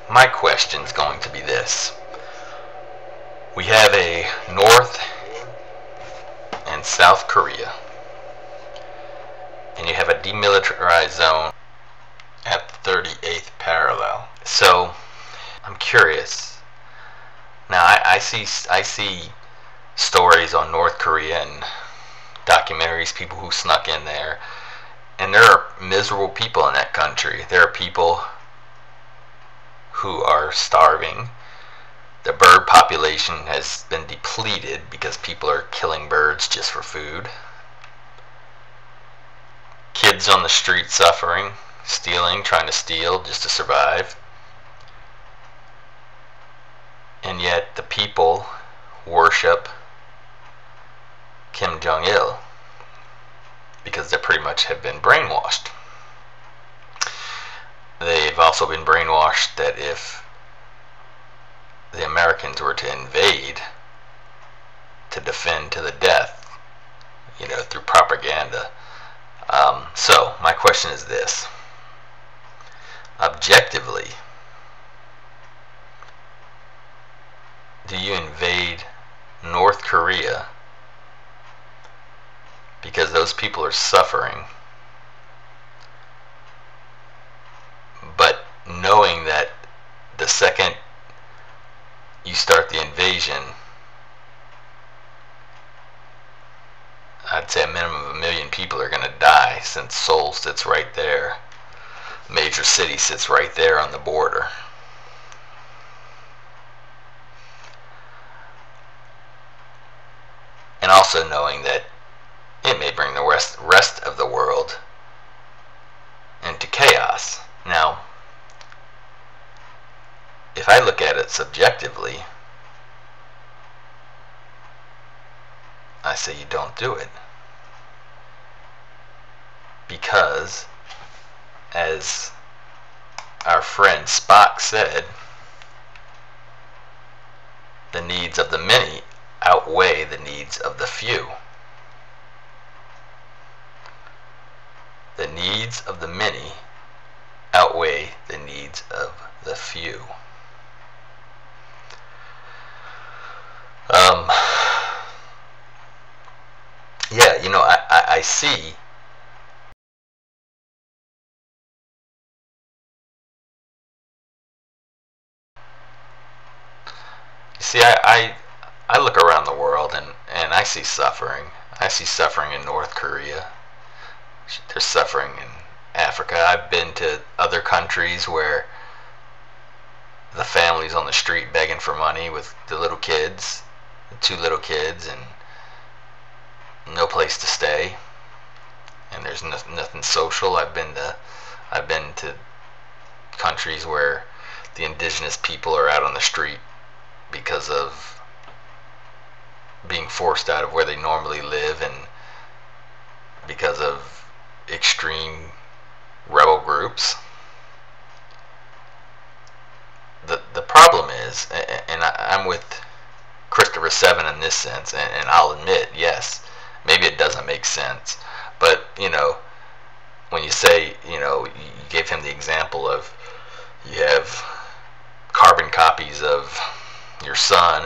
My question is going to be this. We have a North and South Korea, and you have a demilitarized zone at the 38th parallel. So I'm curious. Now I see stories on North Korea and documentaries, people who snuck in there, and there are miserable people in that country. There are people who are starving. The bird population has been depleted because people are killing birds just for food. Kids on the street suffering, stealing, trying to steal just to survive. And yet the people worship Kim Jong-il because they pretty much have been brainwashed. They've also been brainwashed that if the Americans were to invade, to defend to the death, through propaganda. So my question is this. Objectively, do you invade North Korea because those people are suffering, but knowing that the second you start the invasion, I'd say a minimum of 1 million people are going to die, since Seoul sits right there. Major city sits right there on the border. And also knowing that it may bring the rest of the world into chaos. Now, if I look at it subjectively, I say you don't do it. Because, as our friend Spock said, the needs of the many outweigh the needs of the few. The needs of the many outweigh the needs of the few. I see I look around the world and I see suffering. I see suffering in North Korea. There's suffering in Africa. I've been to other countries where the family's on the street begging for money with the little kids, the 2 little kids, and no place to stay. And there's nothing social. I've been to countries where the indigenous people are out on the street because of being forced out of where they normally live, and because of extreme rebel groups. The problem is, and I'm with Christopher 7 in this sense, and I'll admit, yes, maybe it doesn't make sense, but when you say, you gave him the example of you have carbon copies of your son,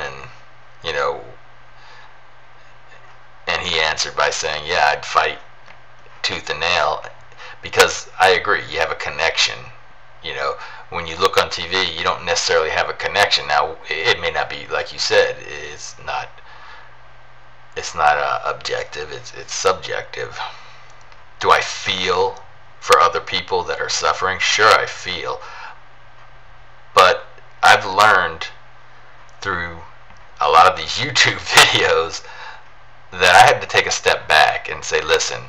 and he answered by saying, yeah, I'd fight tooth and nail, because I agree, you have a connection. When you look on TV, you don't necessarily have a connection. Now, it may not be, like you said, it's not objective, it's subjective. Do I feel for other people that are suffering? Sure, I feel. But I've learned through a lot of these YouTube videos that I had to take a step back and say, listen,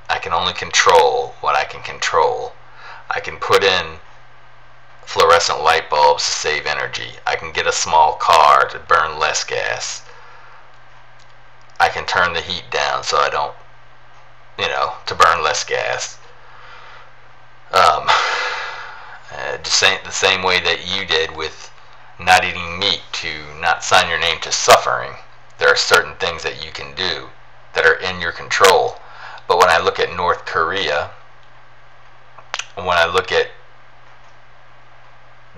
I can only control what I can control. I can put in fluorescent light bulbs to save energy. I can get a small car to burn less gas. I can turn the heat down so I don't, to burn less gas. Just the same way that you did with not eating meat, to not sign your name to suffering. There are certain things that you can do that are in your control. But when I look at North Korea, when I look at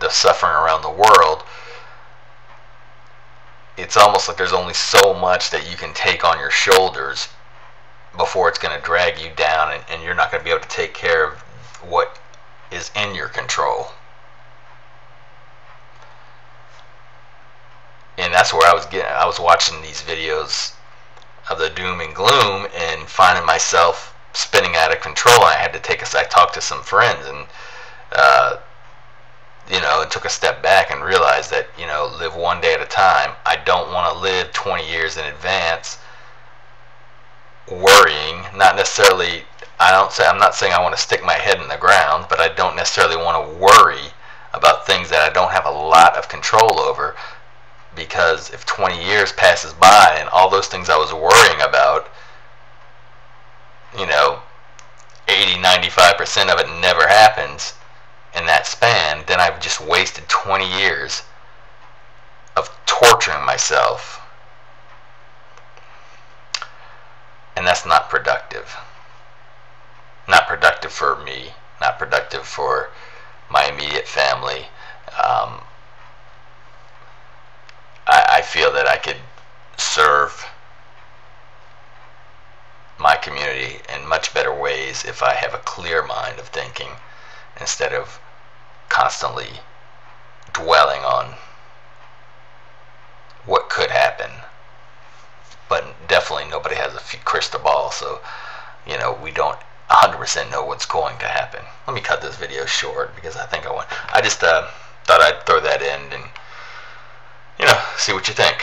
the suffering around the world, it's almost like there's only so much that you can take on your shoulders before it's going to drag you down, and you're not going to be able to take care of what is in your control. And that's where I was watching these videos of the doom and gloom and finding myself spinning out of control. I talked to some friends, and took a step back and realized that, live one day at a time. I don't want to live 20 years in advance worrying. Not necessarily, I'm not saying I want to stick my head in the ground, but I don't necessarily want to worry about things that I don't have a lot of control over, because if 20 years passes by and all those things I was worrying about, 80-95% of it never happens in that span, then I've just wasted 20 years of torturing myself. And that's not productive. Not productive for me, not productive for my immediate family. I feel that I could serve my community in much better ways if I have a clear mind of thinking, instead of constantly dwelling on what could happen. But definitely nobody has a crystal ball, so we don't 100% know what's going to happen. Let me cut this video short because I just thought I'd throw that in and see what you think.